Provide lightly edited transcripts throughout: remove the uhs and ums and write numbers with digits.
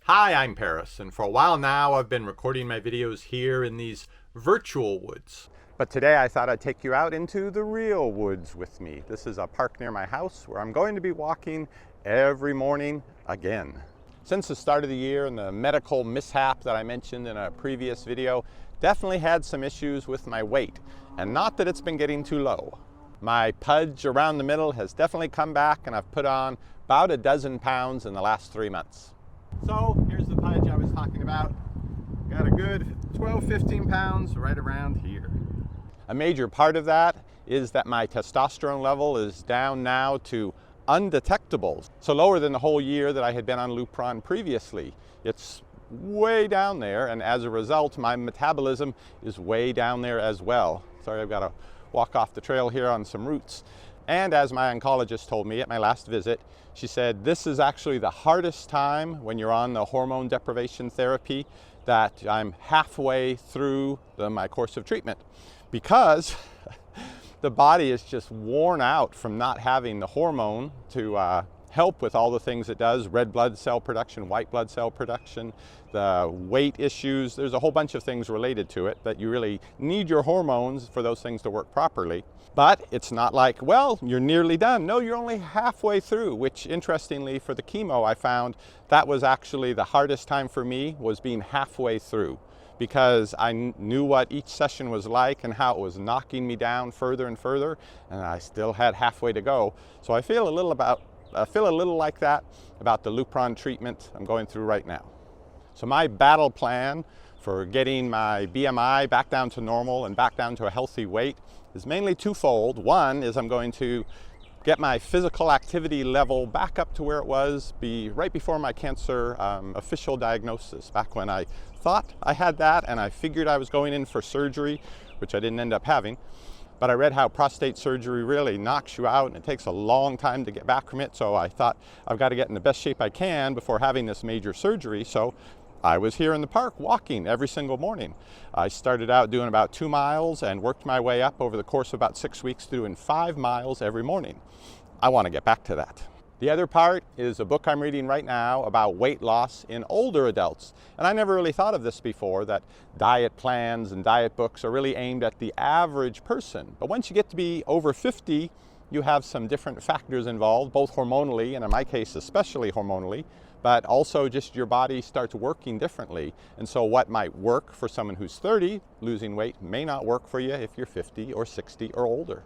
Hi, I'm Paris, and for a while now I've been recording my videos here in these virtual woods. But today I thought I'd take you out into the real woods with me. This is a park near my house where I'm going to be walking every morning again. Since the start of the year and the medical mishap that I mentioned in a previous video, definitely had some issues with my weight, and not that it's been getting too low. My pudge around the middle has definitely come back, and I've put on about a dozen pounds in the last 3 months. So here's the pudge I was talking about. Got a good 12-15 pounds right around here. A major part of that is that my testosterone level is down now to undetectable. So lower than the whole year that I had been on Lupron previously. It's way down there, and as a result my metabolism is way down there as well. Sorry, I've got to walk off the trail here on some roots. And as my oncologist told me at my last visit, she said this is actually the hardest time when you're on the hormone deprivation therapy, that I'm halfway through my course of treatment, because the body is just worn out from not having the hormone to help with all the things it does: red blood cell production, white blood cell production, the weight issues. There's a whole bunch of things related to it that you really need your hormones for those things to work properly. But it's not like, well, you're nearly done. No, you're only halfway through, which interestingly for the chemo I found that was actually the hardest time for me, was being halfway through, because I knew what each session was like and how it was knocking me down further and further, and I still had halfway to go. So I feel a little like that about the Lupron treatment I'm going through right now. So my battle plan for getting my BMI back down to normal and back down to a healthy weight is mainly twofold. One is I'm going to get my physical activity level back up to where it was right before my cancer official diagnosis, back when I thought I had that and I figured I was going in for surgery, which I didn't end up having. But I read how prostate surgery really knocks you out and it takes a long time to get back from it. So I thought I've got to get in the best shape I can before having this major surgery. So I was here in the park walking every single morning. I started out doing about 2 miles and worked my way up over the course of about 6 weeks, doing 5 miles every morning. I want to get back to that. The other part is a book I'm reading right now about weight loss in older adults. And I never really thought of this before, that diet plans and diet books are really aimed at the average person. But once you get to be over 50, you have some different factors involved, both hormonally, and in my case especially hormonally, but also just your body starts working differently. And so what might work for someone who's 30, losing weight, may not work for you if you're 50 or 60 or older.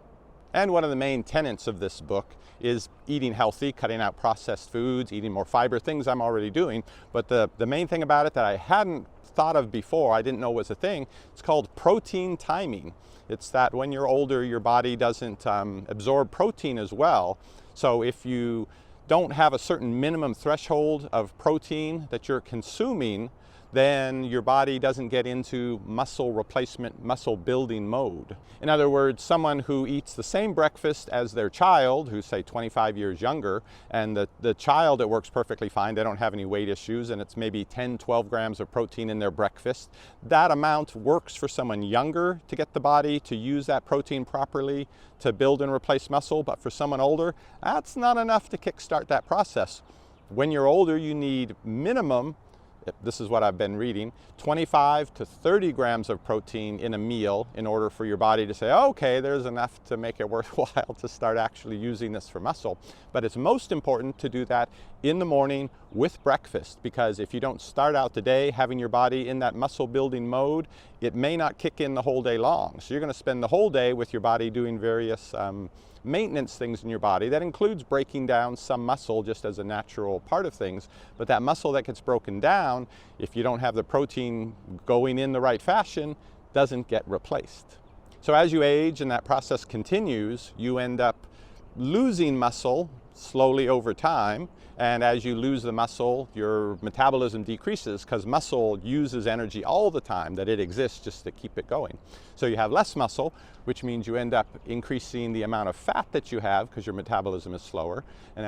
And one of the main tenets of this book is eating healthy, cutting out processed foods, eating more fiber, things I'm already doing. But the main thing about it that I hadn't thought of before, I didn't know was a thing, it's called protein timing. It's that when you're older, your body doesn't absorb protein as well. So if you don't have a certain minimum threshold of protein that you're consuming, then your body doesn't get into muscle replacement, muscle building mode. In other words, someone who eats the same breakfast as their child, who's say 25 years younger, and the child, it works perfectly fine, they don't have any weight issues, and it's maybe 10-12 grams of protein in their breakfast. That amount works for someone younger to get the body to use that protein properly to build and replace muscle, but for someone older, that's not enough to kickstart that process. When you're older, you need minimum, this is what I've been reading, 25 to 30 grams of protein in a meal in order for your body to say, okay, there's enough to make it worthwhile to start actually using this for muscle. But it's most important to do that in the morning with breakfast, because if you don't start out the day having your body in that muscle building mode, it may not kick in the whole day long. So you're going to spend the whole day with your body doing various maintenance things in your body. That includes breaking down some muscle just as a natural part of things, but that muscle that gets broken down, if you don't have the protein going in the right fashion, doesn't get replaced. So as you age and that process continues, you end up losing muscle slowly over time, and as you lose the muscle, your metabolism decreases, because muscle uses energy all the time that it exists just to keep it going. So you have less muscle, which means you end up increasing the amount of fat that you have because your metabolism is slower. And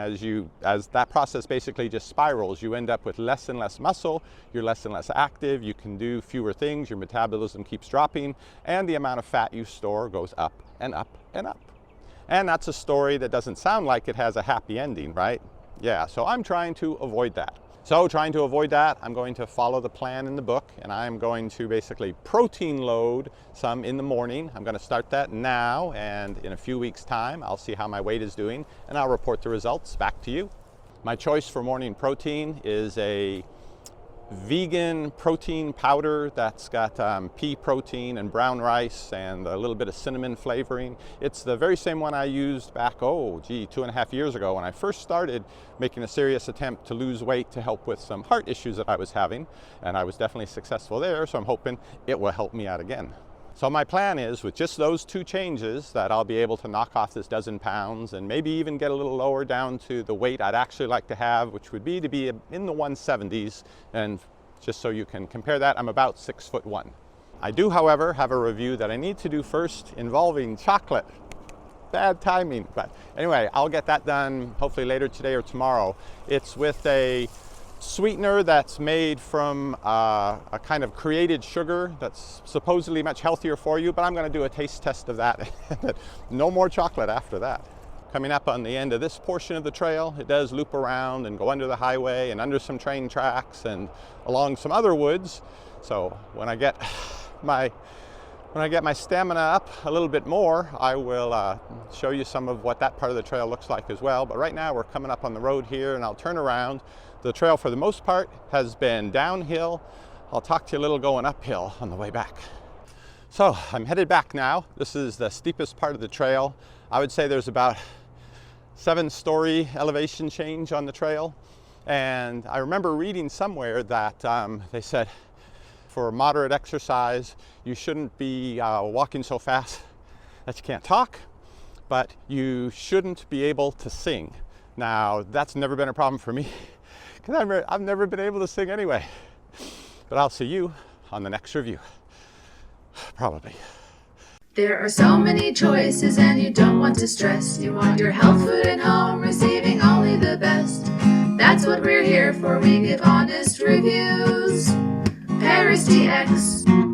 as that process basically just spirals, you end up with less and less muscle, you're less and less active, you can do fewer things, your metabolism keeps dropping, and the amount of fat you store goes up and up and up. And that's a story that doesn't sound like it has a happy ending, right? Yeah, so I'm trying to avoid that. So trying to avoid that, I'm going to follow the plan in the book, and I'm going to basically protein load some in the morning. I'm going to start that now, and in a few weeks' time, I'll see how my weight is doing, and I'll report the results back to you. My choice for morning protein is a vegan protein powder that's got pea protein and brown rice and a little bit of cinnamon flavoring. It's the very same one I used back, 2.5 years ago when I first started making a serious attempt to lose weight to help with some heart issues that I was having, and I was definitely successful there, so I'm hoping it will help me out again. So my plan is, with just those 2 changes, that I'll be able to knock off this dozen pounds and maybe even get a little lower down to the weight I'd actually like to have, which would be to be in the 170s. And just so you can compare that, I'm about 6'1". I do, however, have a review that I need to do first involving chocolate. Bad timing, but anyway, I'll get that done hopefully later today or tomorrow. It's with a sweetener that's made from a kind of created sugar that's supposedly much healthier for you, but I'm going to do a taste test of that. No more chocolate after that. Coming up on the end of this portion of the trail, it does loop around and go under the highway and under some train tracks and along some other woods. So when I get my stamina up a little bit more, I will show you some of what that part of the trail looks like as well. But right now we're coming up on the road here, and I'll turn around. The trail for the most part has been downhill. I'll talk to you a little going uphill on the way back. So I'm headed back now. This is the steepest part of the trail. I would say there's about 7-story elevation change on the trail. And I remember reading somewhere that they said for moderate exercise, you shouldn't be walking so fast that you can't talk, but you shouldn't be able to sing. Now, that's never been a problem for me, because I've never been able to sing anyway. But I'll see you on the next review, probably. There are so many choices and you don't want to stress. You want your health food at home, receiving only the best. That's what we're here for, we give honest reviews. parristx.